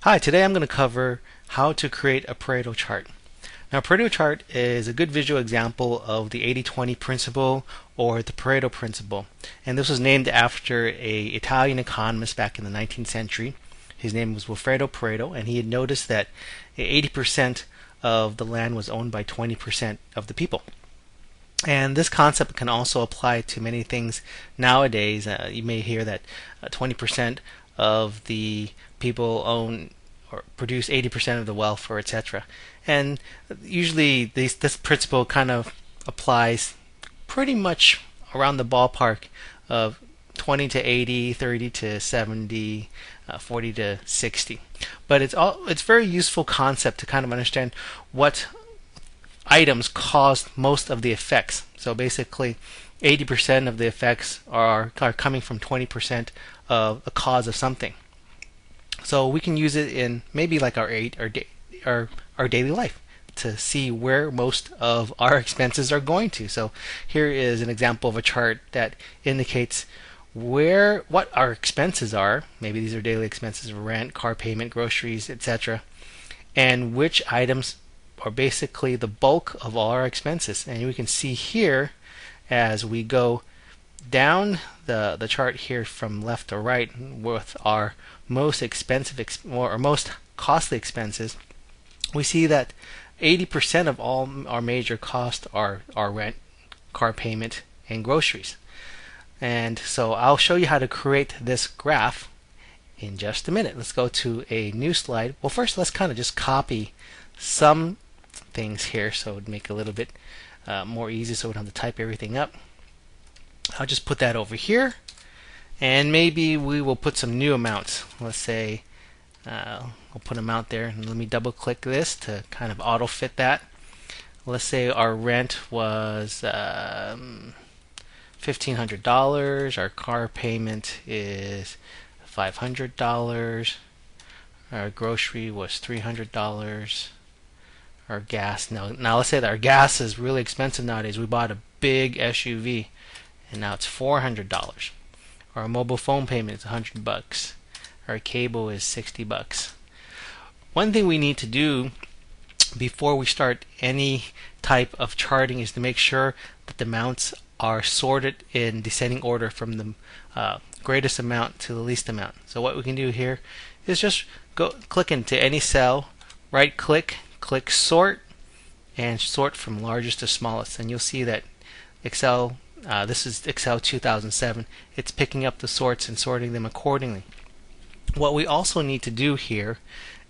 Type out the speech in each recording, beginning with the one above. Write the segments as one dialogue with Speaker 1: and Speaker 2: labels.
Speaker 1: Hi, today I'm going to cover how to create a Pareto chart. Now, a Pareto chart is a good visual example of the 80-20 principle or the Pareto principle. And this was named after an Italian economist back in the 19th century. His name was Wilfredo Pareto, and he had noticed that 80% of the land was owned by 20% of the people. And this concept can also apply to many things nowadays. You may hear that 20% of the people own or produce 80% of the wealth, or etc. And usually this principle kind of applies pretty much around the ballpark of 20 to 80, 30 to 70, 40 to 60. But it's very useful concept to kind of understand what items cause most of the effects. So basically, 80% of the effects are coming from 20% of a cause of something. So we can use it in maybe like our daily life to see where most of our expenses are going to. So here is an example of a chart that indicates what our expenses are. Maybe these are daily expenses: rent, car payment, groceries, etc. And which items are basically the bulk of all our expenses. And we can see here as we go down the chart here from left to right with our most expensive or most costly expenses, we see that 80% of all our major costs are rent, car payment, and groceries. And so I'll show you how to create this graph in just a minute. Let's go to a new slide. Well, first let's kind of just copy some things here so it would make it a little bit more easy so we don't have to type everything up. I'll just put that over here, and maybe we will put some new amounts. Let's say we'll put them out there, and let me double click this to kind of auto fit that. Let's say our rent was $1,500. Our car payment is $500. Our grocery was $300. Our gas, now let's say that our gas is really expensive nowadays. We bought a big SUV, and now it's $400. Our mobile phone payment is $100. Our cable is $60. One thing we need to do before we start any type of charting is to make sure that the amounts are sorted in descending order from the greatest amount to the least amount. So what we can do here is just click into any cell, right click, click sort, and sort from largest to smallest, and you'll see that Excel, this is Excel 2007, it's picking up the sorts and sorting them accordingly. What we also need to do here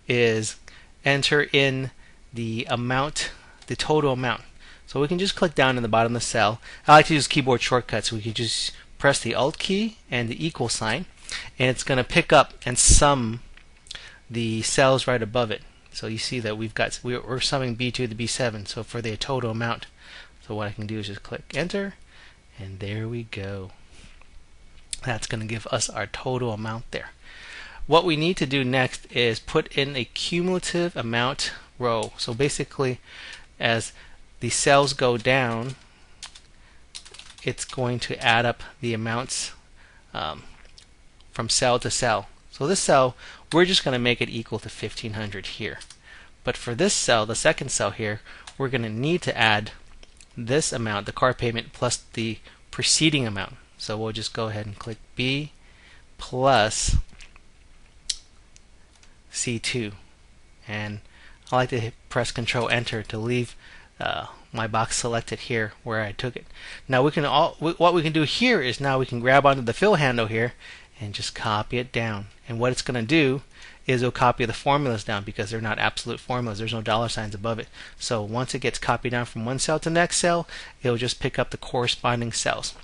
Speaker 1: is enter in the amount, the total amount. So we can just click down in the bottom of the cell. I like to use keyboard shortcuts. We can just press the Alt key and the equal sign, and it's going to pick up and sum the cells right above it. So you see that we're summing B2 to B7, so for the total amount. So what I can do is just click enter, and there we go. That's going to give us our total amount there. What we need to do next is put in a cumulative amount row. So basically, as the cells go down, it's going to add up the amounts from cell to cell. So this cell, we're just going to make it equal to 1500 here. But for this cell, the second cell here, we're going to need to add this amount, the car payment, plus the preceding amount. So we'll just go ahead and click B plus C2. And I like to press Control Enter to leave my box selected here where I took it. Now what we can do here is now we can grab onto the fill handle here and just copy it down. And what it's going to do is it'll copy the formulas down because they're not absolute formulas. There's no dollar signs above it. So once it gets copied down from one cell to the next cell, it'll just pick up the corresponding cells.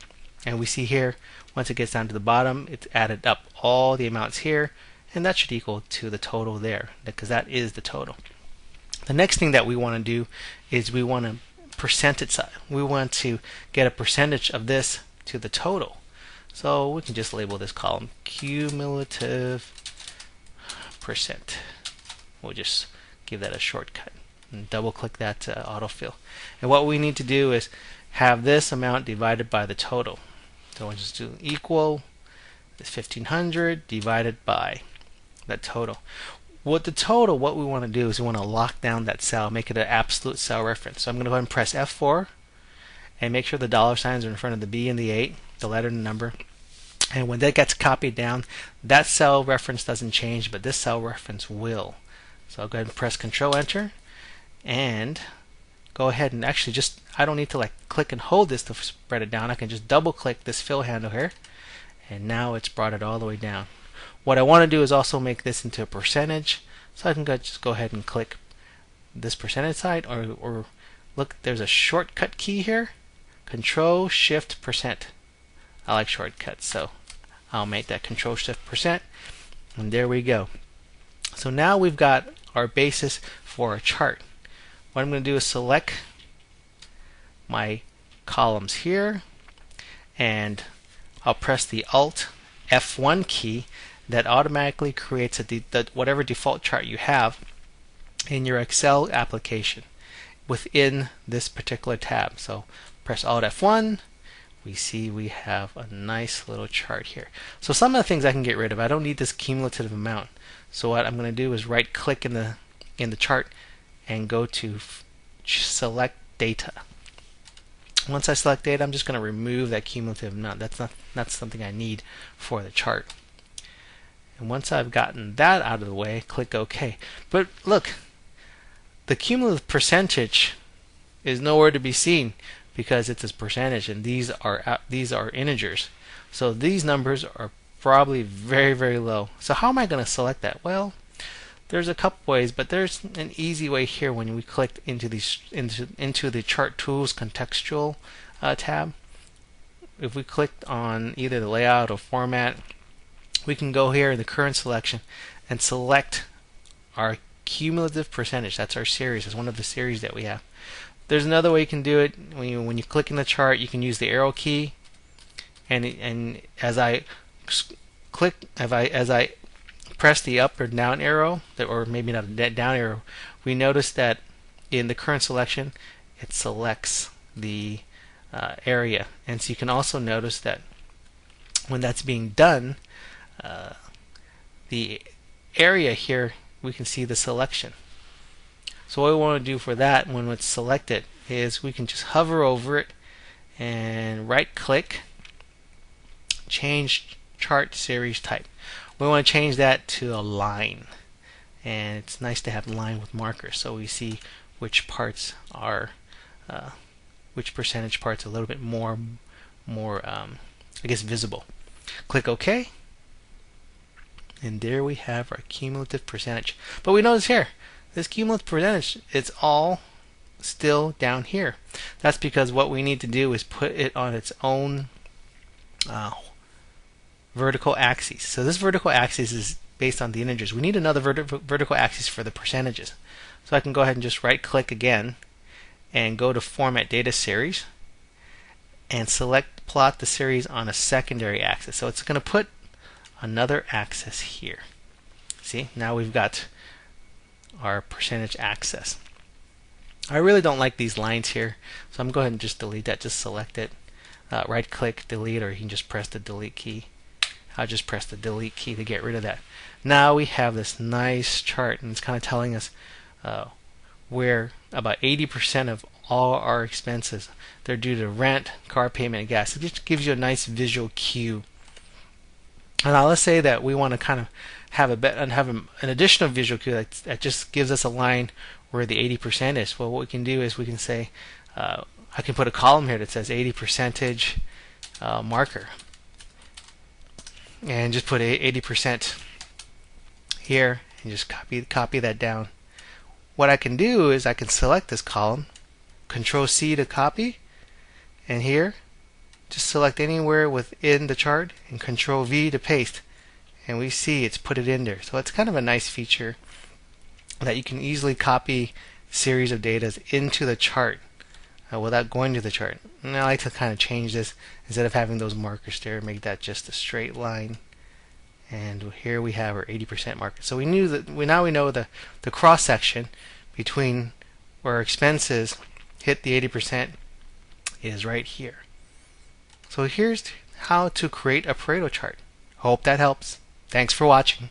Speaker 1: And we see here, once it gets down to the bottom, it's added up all the amounts here, and that should equal to the total there, because that is the total. The next thing that we want to do is we want to we want to get a percentage of this to the total. So we can just label this column cumulative percent. We'll just give that a shortcut and double click that to autofill. And what we need to do is have this amount divided by the total. So we'll just do equal this 1500 divided by that total. With the total, what we want to do is we want to lock down that cell, make it an absolute cell reference. So I'm going to go ahead and press F4 and make sure the dollar signs are in front of the B and the 8, the letter and the number. And when that gets copied down, that cell reference doesn't change, but this cell reference will. So I'll go ahead and press Control Enter and go ahead and actually just, I don't need to like click and hold this to spread it down. I can just double click this fill handle here, and now it's brought it all the way down. What I want to do is also make this into a percentage, so I can just go ahead and click this percentage side, or look, there's a shortcut key here, Control Shift Percent. I like shortcuts, so I'll make that Control Shift Percent, and there we go. So now we've got our basis for a chart. What I'm going to do is select my columns here, and I'll press the Alt F1 key. That automatically creates whatever default chart you have in your Excel application within this particular tab. So press Alt F1. We see we have a nice little chart here. So some of the things I can get rid of. I don't need this cumulative amount. So what I'm going to do is right click in the chart and go to select data. Once I select data, I'm just going to remove that cumulative amount. That's something I need for the chart. And once I've gotten that out of the way, click OK. But look, the cumulative percentage is nowhere to be seen because it's a percentage, and these are integers. So these numbers are probably very, very low. So how am I going to select that? Well, there's a couple ways, but there's an easy way here when we click into the Chart Tools Contextual tab. If we clicked on either the layout or format, we can go here in the current selection and select our cumulative percentage. That's our series. It's one of the series that we have. There's another way you can do it. When you click in the chart, you can use the arrow key, and as I press the up or down arrow, or maybe not a down arrow, we notice that in the current selection it selects the area. And so you can also notice that when that's being done, the area here, we can see the selection. So what we want to do for that when it's selected is we can just hover over it and right click, change chart series type. We want to change that to a line, and it's nice to have a line with markers so we see which parts are which percentage parts are a little bit more I guess visible. Click OK, and there we have our cumulative percentage. But we notice here, this cumulative percentage, it's all still down here. That's because what we need to do is put it on its own vertical axis. So this vertical axis is based on the integers. We need another vertical axis for the percentages. So I can go ahead and just right click again and go to Format Data Series and select Plot the series on a secondary axis. So it's going to put another axis here. See, now we've got our percentage axis. I really don't like these lines here, so I'm going to go ahead and just delete that. Just select it, right click, delete, or you can just press the delete key. I'll just press the delete key to get rid of that. Now we have this nice chart, and it's kind of telling us where about 80% of all our expenses, they're due to rent, car payment, and gas. It just gives you a nice visual cue. And now let's say that we want to kind of have an additional visual cue that just gives us a line where the 80% is. Well, what we can do is we can say, I can put a column here that says 80% marker, and just put 80% here, and just copy that down. What I can do is I can select this column, Control C to copy, and here just select anywhere within the chart and Control V to paste, and we see it's put it in there. So it's kind of a nice feature that you can easily copy a series of data into the chart without going to the chart. And I like to kind of change this, instead of having those markers there, make that just a straight line. And here we have our 80% marker. So we knew that now we know the cross section between where our expenses hit the 80% is right here. So here's how to create a Pareto chart. Hope that helps. Thanks for watching.